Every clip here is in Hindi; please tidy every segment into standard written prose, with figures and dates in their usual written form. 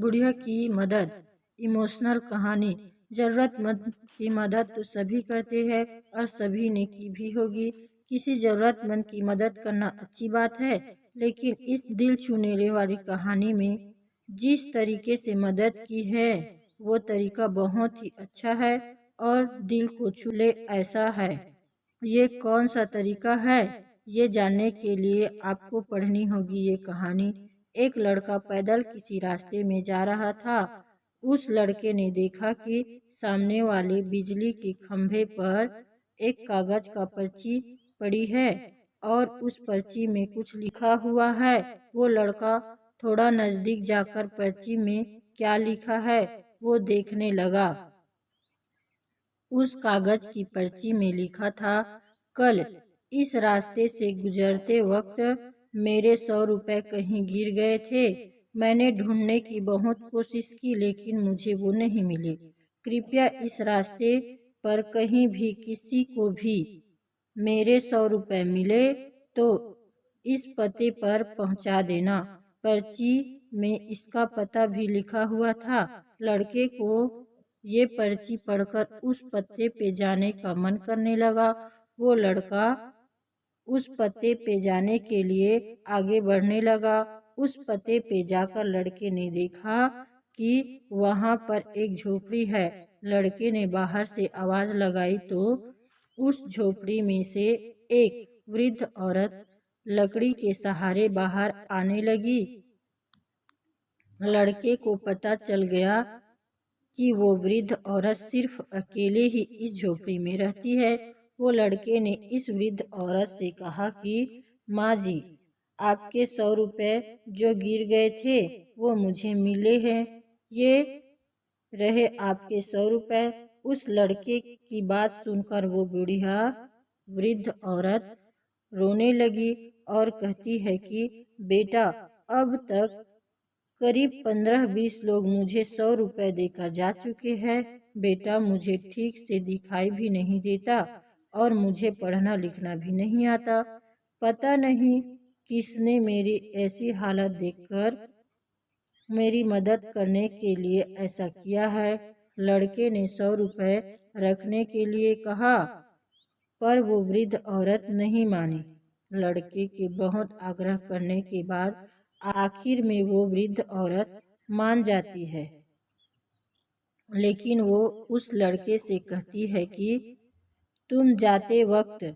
बुढ़िया की मदद। इमोशनल कहानी। जरूरतमंद की मदद तो सभी करते हैं और सभी ने की भी होगी। किसी जरूरतमंद की मदद करना अच्छी बात है, लेकिन इस दिल छूने वाली कहानी में जिस तरीके से मदद की है वो तरीका बहुत ही अच्छा है और दिल को छू ले ऐसा है। ये कौन सा तरीका है, ये जानने के लिए आपको पढ़नी होगी ये कहानी। एक लड़का पैदल किसी रास्ते में जा रहा था। उस लड़के ने देखा कि सामने वाले बिजली के खंभे पर एक कागज का पर्ची पड़ी है और उस पर्ची में कुछ लिखा हुआ है। वो लड़का थोड़ा नजदीक जाकर पर्ची में क्या लिखा है वो देखने लगा। उस कागज की पर्ची में लिखा था, कल इस रास्ते से गुजरते वक्त मेरे 100 रुपए कहीं गिर गए थे। मैंने ढूंढने की बहुत कोशिश की लेकिन मुझे वो नहीं मिले। कृपया इस रास्ते पर कहीं भी किसी को भी मेरे 100 रुपए मिले तो इस पते पर पहुंचा देना। पर्ची में इसका पता भी लिखा हुआ था। लड़के को ये पर्ची पढ़कर उस पते पे जाने का मन करने लगा। वो लड़का उस पते पे जाने के लिए आगे बढ़ने लगा। उस पते पे जाकर लड़के ने देखा कि वहां पर एक झोपड़ी है। लड़के ने बाहर से आवाज लगाई तो उस झोपड़ी में से एक वृद्ध औरत लकड़ी के सहारे बाहर आने लगी। लड़के को पता चल गया कि वो वृद्ध औरत सिर्फ अकेले ही इस झोपड़ी में रहती है। वो लड़के ने इस वृद्ध औरत से कहा कि माँ जी, आपके 100 रुपए जो गिर गए थे वो मुझे मिले हैं। ये रहे आपके 100 रुपए। उस लड़के की बात सुनकर वो बुढ़िया वृद्ध औरत रोने लगी और कहती है कि बेटा, अब तक करीब 15-20 लोग मुझे 100 रुपए देकर जा चुके हैं। बेटा, मुझे ठीक से दिखाई भी नहीं देता और मुझे पढ़ना लिखना भी नहीं आता। पता नहीं किसने मेरी ऐसी हालत देखकर मेरी मदद करने के लिए ऐसा किया है। लड़के ने 100 रुपए रखने के लिए कहा, पर वो वृद्ध औरत नहीं मानी। लड़के के बहुत आग्रह करने के बाद आखिर में वो वृद्ध औरत मान जाती है, लेकिन वो उस लड़के से कहती है कि तुम जाते वक्त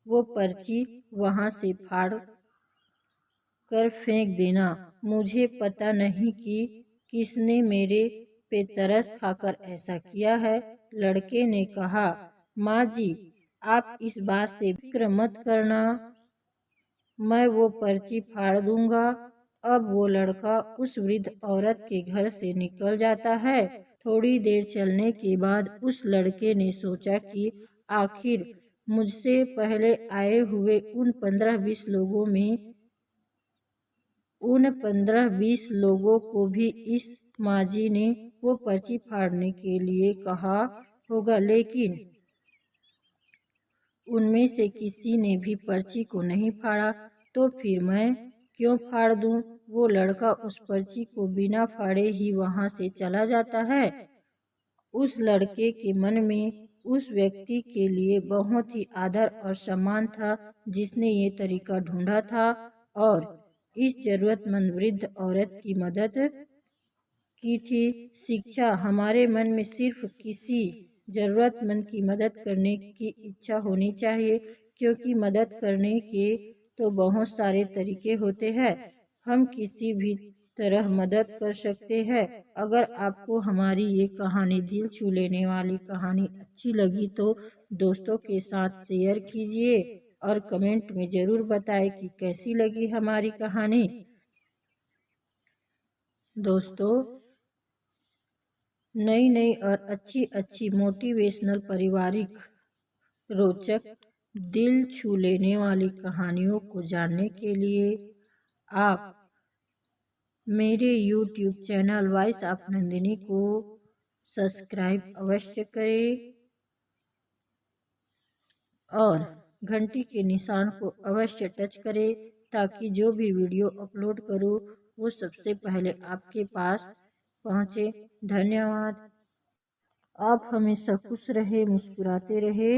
वो पर्ची वहां से फाड़ कर फेंक देना। मुझे पता नहीं कि किसने मेरे पे तरस खाकर ऐसा किया है। लड़के ने कहा, माँ जी, आप इस बात से फिक्र मत करना, मैं वो पर्ची फाड़ दूंगा। अब वो लड़का उस वृद्ध औरत के घर से निकल जाता है। थोड़ी देर चलने के बाद उस लड़के ने सोचा कि आखिर मुझसे पहले आए हुए उन 15-20 लोगों को भी इस माजी ने वो पर्ची फाड़ने के लिए कहा होगा, लेकिन उनमें से किसी ने भी पर्ची को नहीं फाड़ा, तो फिर मैं क्यों फाड़ दूं? वो लड़का उस पर्ची को बिना फाड़े ही वहां से चला जाता है। उस लड़के के मन में उस व्यक्ति के लिए बहुत ही आदर और सम्मान था जिसने ये तरीका ढूंढा था और इस जरूरतमंद वृद्ध औरत की मदद की थी। शिक्षा, हमारे मन में सिर्फ किसी जरूरतमंद की मदद करने की इच्छा होनी चाहिए, क्योंकि मदद करने के तो बहुत सारे तरीके होते हैं। हम किसी भी तरह मदद कर सकते हैं। अगर आपको हमारी ये कहानी, दिल छू लेने वाली कहानी अच्छी लगी तो दोस्तों के साथ शेयर कीजिए और कमेंट में ज़रूर बताएं कि कैसी लगी हमारी कहानी। दोस्तों, नई नई और अच्छी अच्छी मोटिवेशनल, पारिवारिक, रोचक, दिल छू लेने वाली कहानियों को जानने के लिए आप मेरे YouTube channel voice of Nandini को सब्सक्राइब अवश्य करें और घंटी के निशान को अवश्य टच करें, ताकि जो भी वीडियो अपलोड करूं वो सबसे पहले आपके पास पहुँचे। धन्यवाद। आप हमेशा खुश रहे, मुस्कुराते रहे।